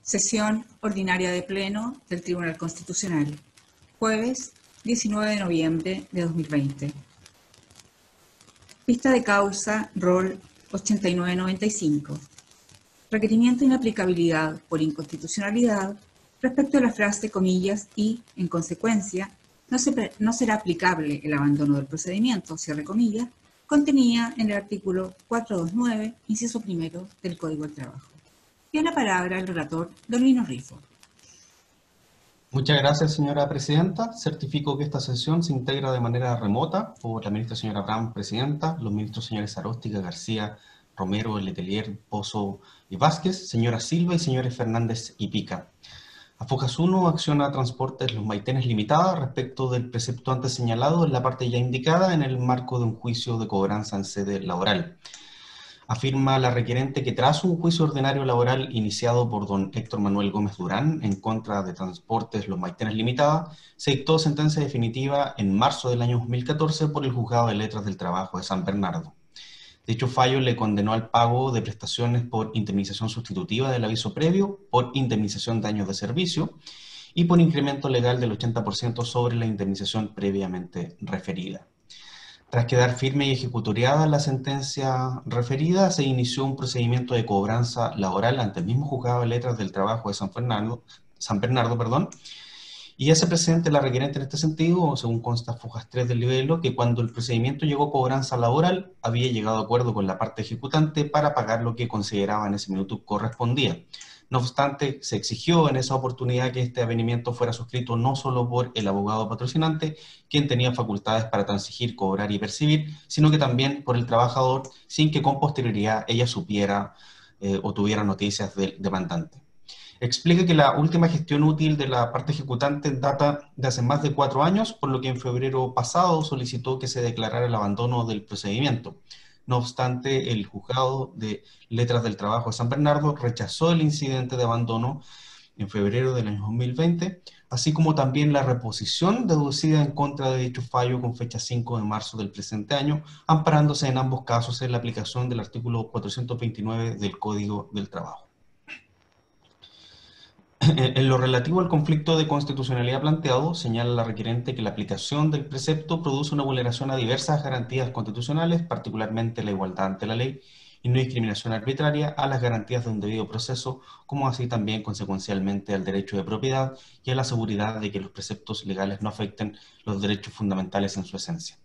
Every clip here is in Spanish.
Sesión ordinaria de Pleno del Tribunal Constitucional, jueves 19 de noviembre de 2020. Vista de causa, rol 8995. Requerimiento de inaplicabilidad por inconstitucionalidad respecto a la frase comillas y, en consecuencia, no será aplicable el abandono del procedimiento, cierre comillas, contenida en el artículo 429, inciso primero del Código del Trabajo. Tiene la palabra el relator, don Lino Rifo. Muchas gracias, señora presidenta. Certifico que esta sesión se integra de manera remota por la ministra señora Abraham, presidenta, los ministros señores Aróstica, García, Romero, Letelier, Pozo y Vázquez, señora Silva y señores Fernández y Pica. Afojas 1 acciona Transportes Los Maitenes Limitada respecto del precepto antes señalado en la parte ya indicada en el marco de un juicio de cobranza en sede laboral. Afirma la requerente que tras un juicio ordinario laboral iniciado por don Héctor Manuel Gómez Durán en contra de Transportes Los Maitenes Limitada, se dictó sentencia definitiva en marzo del año 2014 por el Juzgado de Letras del Trabajo de San Bernardo. Dicho fallo le condenó al pago de prestaciones por indemnización sustitutiva del aviso previo, por indemnización de daños de servicio y por incremento legal del 80% sobre la indemnización previamente referida. Tras quedar firme y ejecutoriada la sentencia referida, se inició un procedimiento de cobranza laboral ante el mismo Juzgado de Letras del Trabajo de San Bernardo, y hace presente la requerente en este sentido, según consta Fojas 3 del libelo, que cuando el procedimiento llegó a cobranza laboral, había llegado a acuerdo con la parte ejecutante para pagar lo que consideraba en ese minuto correspondía. No obstante, se exigió en esa oportunidad que este avenimiento fuera suscrito no solo por el abogado patrocinante, quien tenía facultades para transigir, cobrar y percibir, sino que también por el trabajador, sin que con posterioridad ella supiera o tuviera noticias del demandante. Explica que la última gestión útil de la parte ejecutante data de hace más de 4 años, por lo que en febrero pasado solicitó que se declarara el abandono del procedimiento. No obstante, el Juzgado de Letras del Trabajo de San Bernardo rechazó el incidente de abandono en febrero del año 2020, así como también la reposición deducida en contra de dicho fallo con fecha 5 de marzo del presente año, amparándose en ambos casos en la aplicación del artículo 429 del Código del Trabajo. En lo relativo al conflicto de constitucionalidad planteado, señala la requerente que la aplicación del precepto produce una vulneración a diversas garantías constitucionales, particularmente la igualdad ante la ley y no discriminación arbitraria, a las garantías de un debido proceso, como así también consecuencialmente al derecho de propiedad y a la seguridad de que los preceptos legales no afecten los derechos fundamentales en su esencia.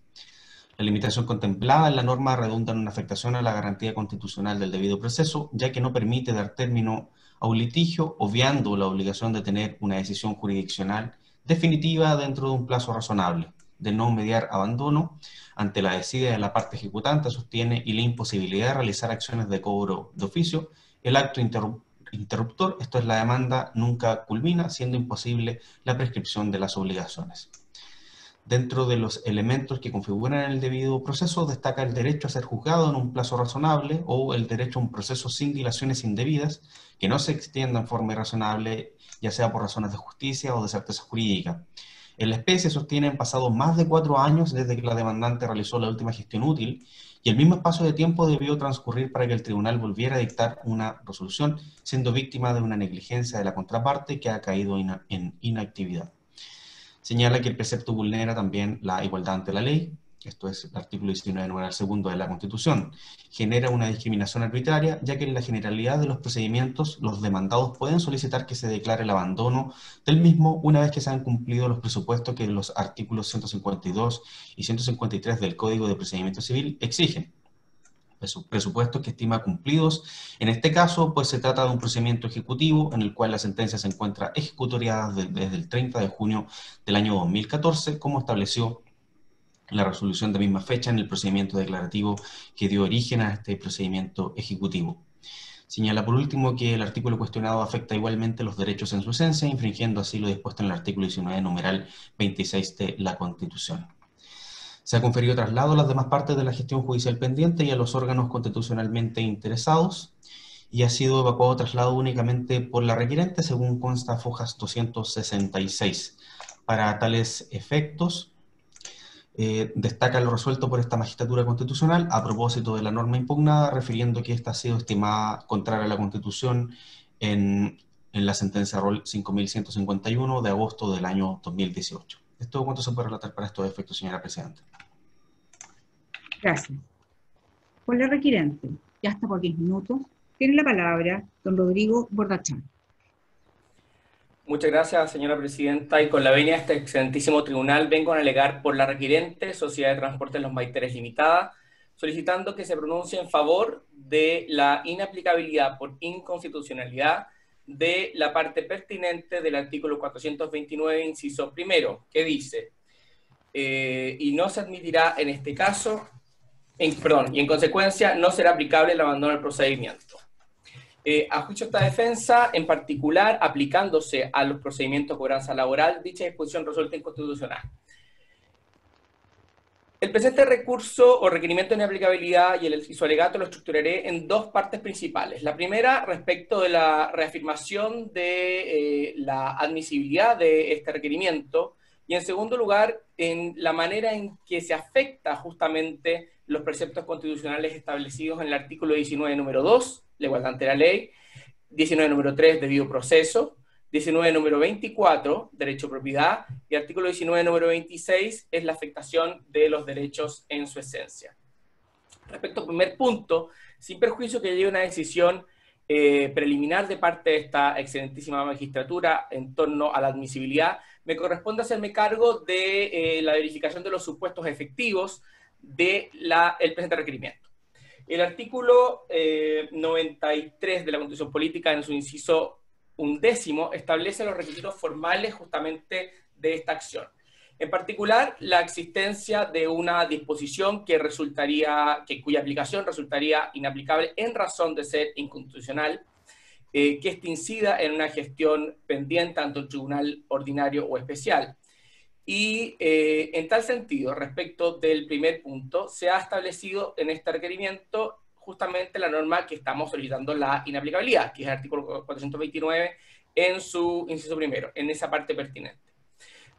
La limitación contemplada en la norma redunda en una afectación a la garantía constitucional del debido proceso, ya que no permite dar término a un litigio, obviando la obligación de tener una decisión jurisdiccional definitiva dentro de un plazo razonable, de no mediar abandono ante la desidia de la parte ejecutante, sostiene, y la imposibilidad de realizar acciones de cobro de oficio. El acto interruptor, esto es la demanda, nunca culmina, siendo imposible la prescripción de las obligaciones. Dentro de los elementos que configuran el debido proceso, destaca el derecho a ser juzgado en un plazo razonable o el derecho a un proceso sin dilaciones indebidas, que no se extienda en forma irrazonable, ya sea por razones de justicia o de certeza jurídica. En la especie sostienen pasado más de 4 años desde que la demandante realizó la última gestión útil, y el mismo espacio de tiempo debió transcurrir para que el tribunal volviera a dictar una resolución, siendo víctima de una negligencia de la contraparte que ha caído en inactividad. Señala que el precepto vulnera también la igualdad ante la ley, esto es el artículo 19 numeral segundo de la Constitución. Genera una discriminación arbitraria, ya que en la generalidad de los procedimientos los demandados pueden solicitar que se declare el abandono del mismo una vez que se han cumplido los presupuestos que los artículos 152 y 153 del Código de Procedimiento Civil exigen. Presupuestos que estima cumplidos. En este caso, pues se trata de un procedimiento ejecutivo en el cual la sentencia se encuentra ejecutoriada desde el 30 de junio del año 2014, como estableció la resolución de misma fecha en el procedimiento declarativo que dio origen a este procedimiento ejecutivo. Señala por último que el artículo cuestionado afecta igualmente los derechos en su esencia, infringiendo así lo dispuesto en el artículo 19, numeral 26 de la Constitución. Se ha conferido traslado a las demás partes de la gestión judicial pendiente y a los órganos constitucionalmente interesados, y ha sido evacuado traslado únicamente por la requerente, según consta Fojas 266. Para tales efectos, destaca lo resuelto por esta magistratura constitucional a propósito de la norma impugnada, refiriendo que esta ha sido estimada contraria a la Constitución en la sentencia ROL 5151 de agosto del año 2018. ¿Es todo cuanto se puede relatar para estos efectos, señora Presidenta? Gracias. Por la requirente, y hasta por 10 minutos, tiene la palabra don Rodrigo Bordachán. Muchas gracias, señora Presidenta, y con la venia de este excelentísimo tribunal vengo a alegar por la requirente, Sociedad de Transportes Los Maiteres Limitada, solicitando que se pronuncie en favor de la inaplicabilidad por inconstitucionalidad de la parte pertinente del artículo 429, inciso primero, que dice, y no se admitirá en este caso, y en consecuencia no será aplicable el abandono del procedimiento. A juicio de esta defensa, en particular, aplicándose a los procedimientos de cobranza laboral, dicha disposición resulta inconstitucional. El presente recurso o requerimiento de inaplicabilidad y su alegato lo estructuraré en dos partes principales. La primera, respecto de la reafirmación de la admisibilidad de este requerimiento, y en segundo lugar, en la manera en que se afecta justamente los preceptos constitucionales establecidos en el artículo 19, número 2, la igualdad ante la ley, 19, número 3, debido proceso, 19, número 24, derecho a propiedad, y artículo 19, número 26, es la afectación de los derechos en su esencia. Respecto al primer punto, sin perjuicio que llegue una decisión preliminar de parte de esta excelentísima magistratura en torno a la admisibilidad, me corresponde hacerme cargo de la verificación de los supuestos efectivos del presente requerimiento. El artículo 93 de la Constitución Política, en su inciso 11, establece los requisitos formales justamente de esta acción. En particular, la existencia de una disposición cuya aplicación resultaría inaplicable en razón de ser inconstitucional, que esté incida en una gestión pendiente ante un tribunal ordinario o especial. Y en tal sentido, respecto del primer punto, se ha establecido en este requerimiento justamente la norma que estamos solicitando la inaplicabilidad, que es el artículo 429 en su inciso primero, en esa parte pertinente.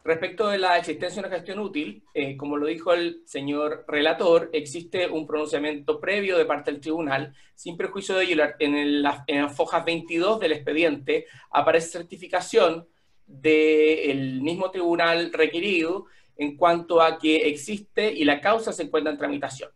Respecto de la existencia de una gestión útil, como lo dijo el señor relator, existe un pronunciamiento previo de parte del tribunal, sin perjuicio de ello, en las hojas 22 del expediente aparece certificación del mismo tribunal requerido en cuanto a que existe y la causa se encuentra en tramitación.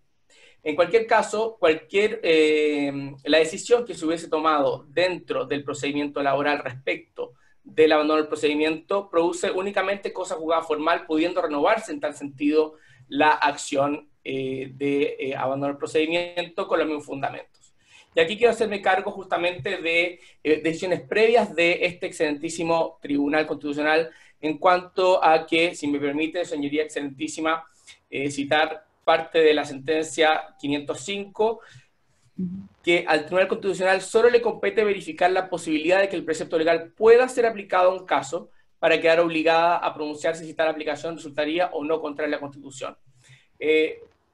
En cualquier caso, la decisión que se hubiese tomado dentro del procedimiento laboral respecto del abandono del procedimiento produce únicamente cosa juzgada formal, pudiendo renovarse en tal sentido la acción de abandono del procedimiento con los mismos fundamentos. Y aquí quiero hacerme cargo justamente de decisiones previas de este excelentísimo Tribunal Constitucional en cuanto a que, si me permite, señoría excelentísima, citar parte de la sentencia 505, que al Tribunal Constitucional solo le compete verificar la posibilidad de que el precepto legal pueda ser aplicado a un caso para quedar obligada a pronunciarse si tal aplicación resultaría o no contraria a la Constitución.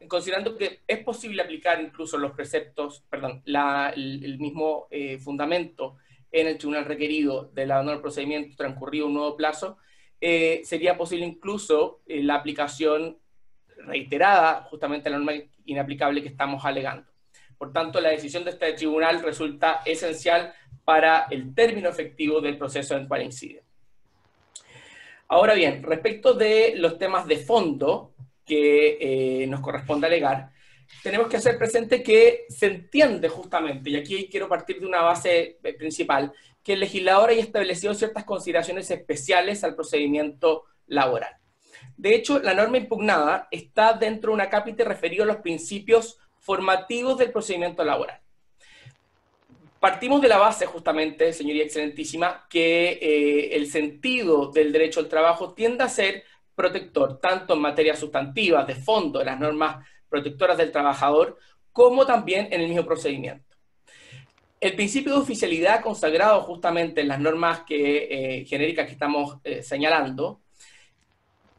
Considerando que es posible aplicar incluso los preceptos, el mismo fundamento en el tribunal requerido del abandono del procedimiento transcurrido un nuevo plazo, sería posible incluso la aplicación reiterada justamente a la norma inaplicable que estamos alegando. Por tanto, la decisión de este tribunal resulta esencial para el término efectivo del proceso en el cual incide. Ahora bien, respecto de los temas de fondo que nos corresponde alegar, tenemos que hacer presente que se entiende justamente, y aquí quiero partir de una base principal, que el legislador haya establecido ciertas consideraciones especiales al procedimiento laboral. De hecho, la norma impugnada está dentro de una acápite referido a los principios formativos del procedimiento laboral. Partimos de la base, justamente, señoría excelentísima, que el sentido del derecho al trabajo tiende a ser protector, tanto en materia sustantiva, de fondo, de las normas protectoras del trabajador, como también en el mismo procedimiento. El principio de oficialidad consagrado justamente en las normas genéricas que estamos señalando,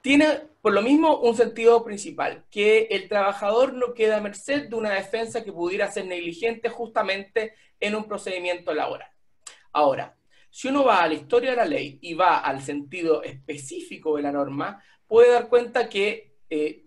tiene por lo mismo un sentido principal, que el trabajador no queda a merced de una defensa que pudiera ser negligente justamente en un procedimiento laboral. Ahora, si uno va a la historia de la ley y va al sentido específico de la norma, puede dar cuenta que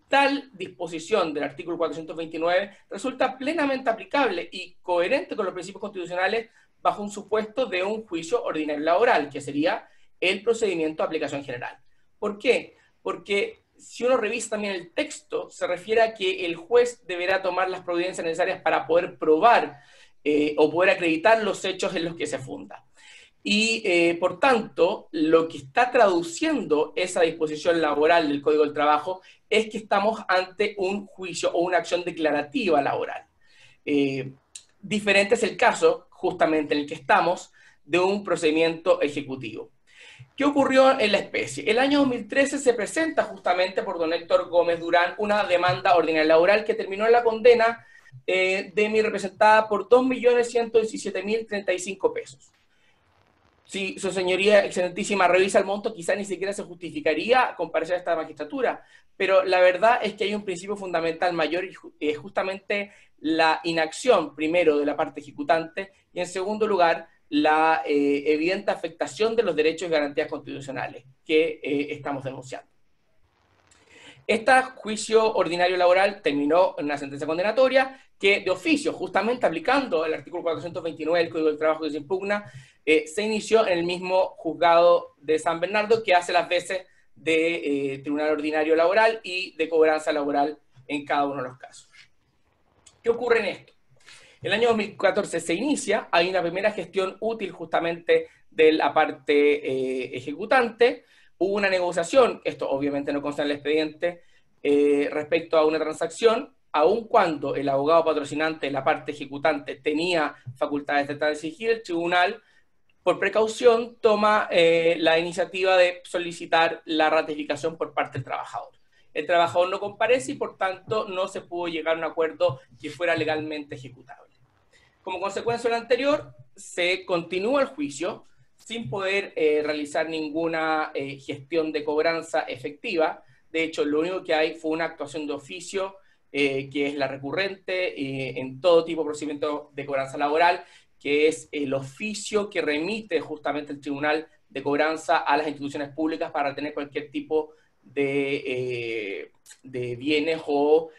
tal disposición del artículo 429 resulta plenamente aplicable y coherente con los principios constitucionales bajo un supuesto de un juicio ordinario laboral, que sería el procedimiento de aplicación general. ¿Por qué? Porque si uno revisa también el texto, se refiere a que el juez deberá tomar las providencias necesarias para poder probar o poder acreditar los hechos en los que se funda. Y, por tanto, lo que está traduciendo esa disposición laboral del Código del Trabajo es que estamos ante un juicio o una acción declarativa laboral. Diferente es el caso, justamente en el que estamos, de un procedimiento ejecutivo. ¿Qué ocurrió en la especie? El año 2013 se presenta justamente por don Héctor Gómez Durán una demanda ordinaria laboral que terminó en la condena de mi representada por 2.117.035 pesos. Si su señoría excelentísima revisa el monto, quizá ni siquiera se justificaría comparecer a esta magistratura, pero la verdad es que hay un principio fundamental mayor y es justamente la inacción, primero, de la parte ejecutante, y en segundo lugar, la evidente afectación de los derechos y garantías constitucionales que estamos denunciando. Este juicio ordinario laboral terminó en una sentencia condenatoria que, de oficio, justamente aplicando el artículo 429 del Código del Trabajo que se impugna, se inició en el mismo juzgado de San Bernardo, que hace las veces de tribunal ordinario laboral y de cobranza laboral en cada uno de los casos. ¿Qué ocurre en esto? El año 2014 se inicia, hay una primera gestión útil justamente de la parte ejecutante, hubo una negociación, esto obviamente no consta en el expediente, respecto a una transacción, aun cuando el abogado patrocinante de la parte ejecutante tenía facultades de exigir, el tribunal, por precaución, toma la iniciativa de solicitar la ratificación por parte del trabajador. El trabajador no comparece y, por tanto, no se pudo llegar a un acuerdo que fuera legalmente ejecutable. Como consecuencia de lo anterior, se continúa el juicio sin poder realizar ninguna gestión de cobranza efectiva. De hecho, lo único que hay fue una actuación de oficio, que es la recurrente en todo tipo de procedimiento de cobranza laboral, que es el oficio que remite justamente el Tribunal de Cobranza a las instituciones públicas para tener cualquier tipo de bienes o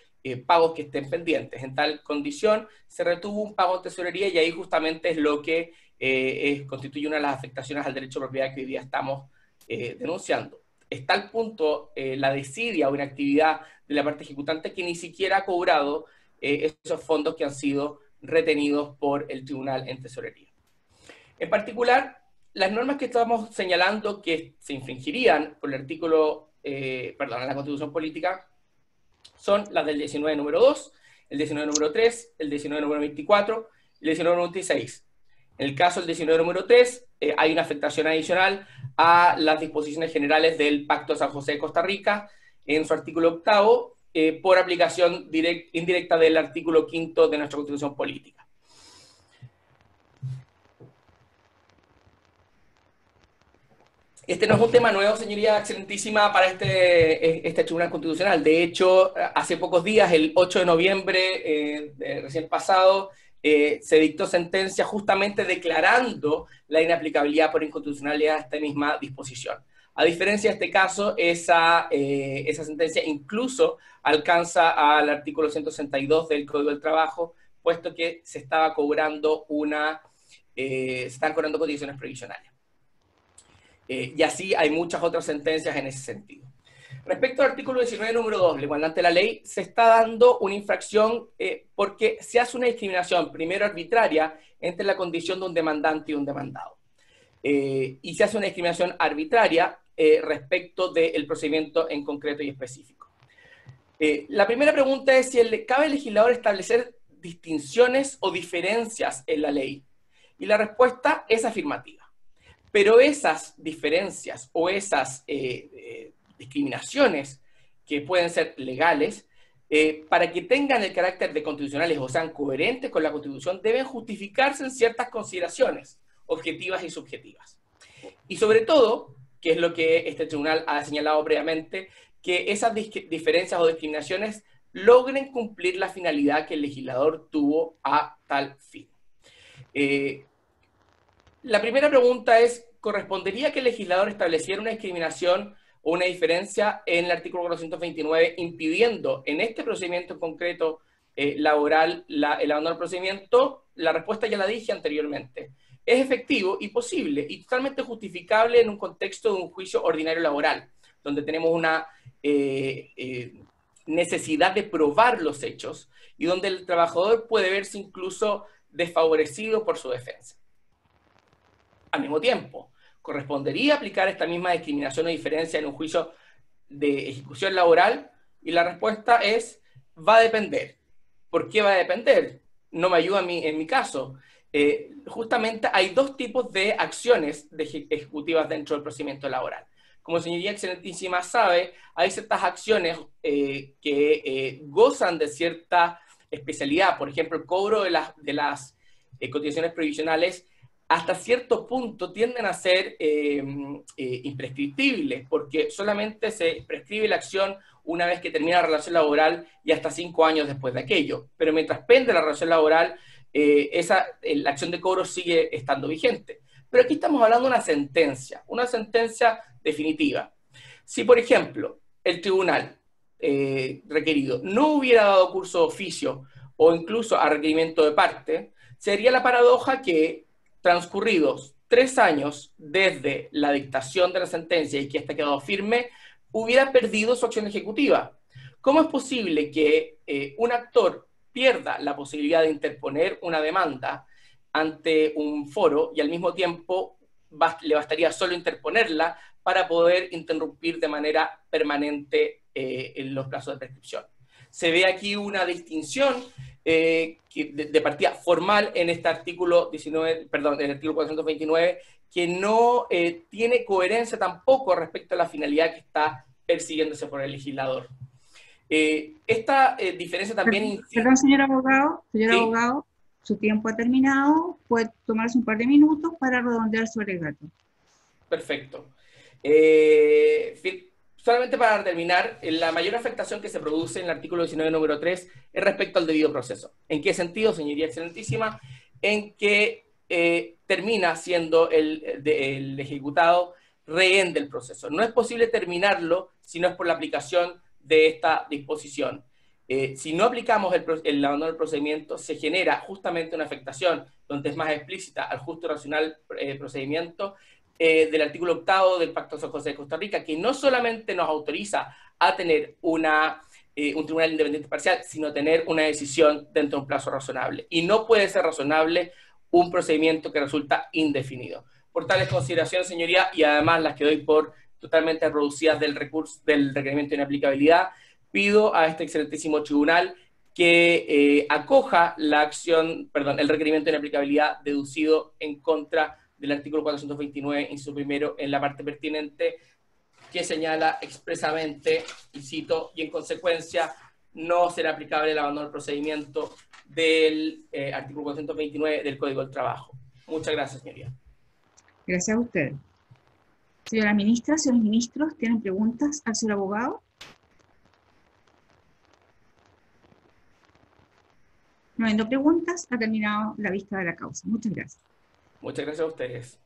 pagos que estén pendientes. En tal condición se retuvo un pago en tesorería y ahí justamente es lo que constituye una de las afectaciones al derecho de propiedad que hoy día estamos denunciando. Está al punto la desidia o inactividad de la parte ejecutante que ni siquiera ha cobrado esos fondos que han sido retenidos por el tribunal en tesorería. En particular, las normas que estamos señalando que se infringirían por el artículo, en la Constitución Política, son las del 19 número 2, el 19 número 3, el 19 número 24 y el 19 número 26. En el caso del 19 número 3, hay una afectación adicional a las disposiciones generales del Pacto de San José de Costa Rica, en su artículo 8, por aplicación indirecta del artículo 5 de nuestra Constitución Política. Este no es un tema nuevo, señoría excelentísima, para este Tribunal Constitucional. De hecho, hace pocos días, el 8 de noviembre recién pasado, se dictó sentencia justamente declarando la inaplicabilidad por inconstitucionalidad de esta misma disposición. A diferencia de este caso, esa sentencia incluso alcanza al artículo 162 del Código del Trabajo, puesto que se están cobrando condiciones previsionales. Y así hay muchas otras sentencias en ese sentido. Respecto al artículo 19, número 2, la igualdad ante la ley, se está dando una infracción porque se hace una discriminación, primero arbitraria, entre la condición de un demandante y un demandado. Y se hace una discriminación arbitraria respecto del procedimiento en concreto y específico. La primera pregunta es si cabe al legislador establecer distinciones o diferencias en la ley. Y la respuesta es afirmativa. Pero esas diferencias o esas discriminaciones que pueden ser legales, para que tengan el carácter de constitucionales o sean coherentes con la Constitución, deben justificarse en ciertas consideraciones objetivas y subjetivas. Y sobre todo, que es lo que este tribunal ha señalado previamente, que esas diferencias o discriminaciones logren cumplir la finalidad que el legislador tuvo a tal fin. La primera pregunta es, ¿correspondería que el legislador estableciera una discriminación o una diferencia en el artículo 429 impidiendo en este procedimiento en concreto laboral el abandono del procedimiento? La respuesta ya la dije anteriormente. es efectivo y posible y totalmente justificable en un contexto de un juicio ordinario laboral, donde tenemos una necesidad de probar los hechos y donde el trabajador puede verse incluso desfavorecido por su defensa. Al mismo tiempo, ¿correspondería aplicar esta misma discriminación o diferencia en un juicio de ejecución laboral? Y la respuesta es, va a depender. ¿Por qué va a depender? No me ayuda en mi caso. Justamente hay dos tipos de acciones ejecutivas dentro del procedimiento laboral. Como señoría excelentísima sabe, hay ciertas acciones que gozan de cierta especialidad. Por ejemplo, el cobro de las cotizaciones previsionales hasta cierto punto tienden a ser imprescriptibles, porque solamente se prescribe la acción una vez que termina la relación laboral y hasta 5 años después de aquello. Pero mientras pende la relación laboral, la acción de cobro sigue estando vigente. Pero aquí estamos hablando de una sentencia definitiva. Si, por ejemplo, el tribunal requerido no hubiera dado curso de oficio o incluso a requerimiento de parte, sería la paradoja que transcurridos 3 años desde la dictación de la sentencia y que esta quedado firme, hubiera perdido su acción ejecutiva. ¿Cómo es posible que un actor pierda la posibilidad de interponer una demanda ante un foro y al mismo tiempo le bastaría solo interponerla para poder interrumpir de manera permanente en los plazos de prescripción? Se ve aquí una distinción de partida formal en este artículo 19, perdón, en el artículo 429, que no tiene coherencia tampoco respecto a la finalidad que está persiguiéndose por el legislador. Esta diferencia también... Perdón, señor abogado, ¿Sí? su tiempo ha terminado, puede tomarse un par de minutos para redondear su alegato. Perfecto. Solamente para terminar, la mayor afectación que se produce en el artículo 19, número 3, es respecto al debido proceso. ¿En qué sentido, señoría excelentísima? En que termina siendo el ejecutado rehén del proceso. No es posible terminarlo si no es por la aplicación de esta disposición. Si no aplicamos el abandono del procedimiento, se genera justamente una afectación donde es más explícita al justo y racional procedimiento del artículo 8 del Pacto de San José de Costa Rica, que no solamente nos autoriza a tener un tribunal independiente parcial, sino tener una decisión dentro de un plazo razonable. Y no puede ser razonable un procedimiento que resulta indefinido. Por tales consideraciones, señoría, y además las que doy por totalmente reducidas del requerimiento de inaplicabilidad, pido a este excelentísimo tribunal que acoja el requerimiento de inaplicabilidad deducido en contra del artículo 429, inciso primero, en la parte pertinente, que señala expresamente, y cito, y en consecuencia no será aplicable el abandono del procedimiento del artículo 429 del Código del Trabajo. Muchas gracias, señoría. Gracias a usted. Señora ministra, señores ministros, ¿tienen preguntas al señor abogado? No habiendo preguntas, ha terminado la vista de la causa. Muchas gracias. Muchas gracias a ustedes.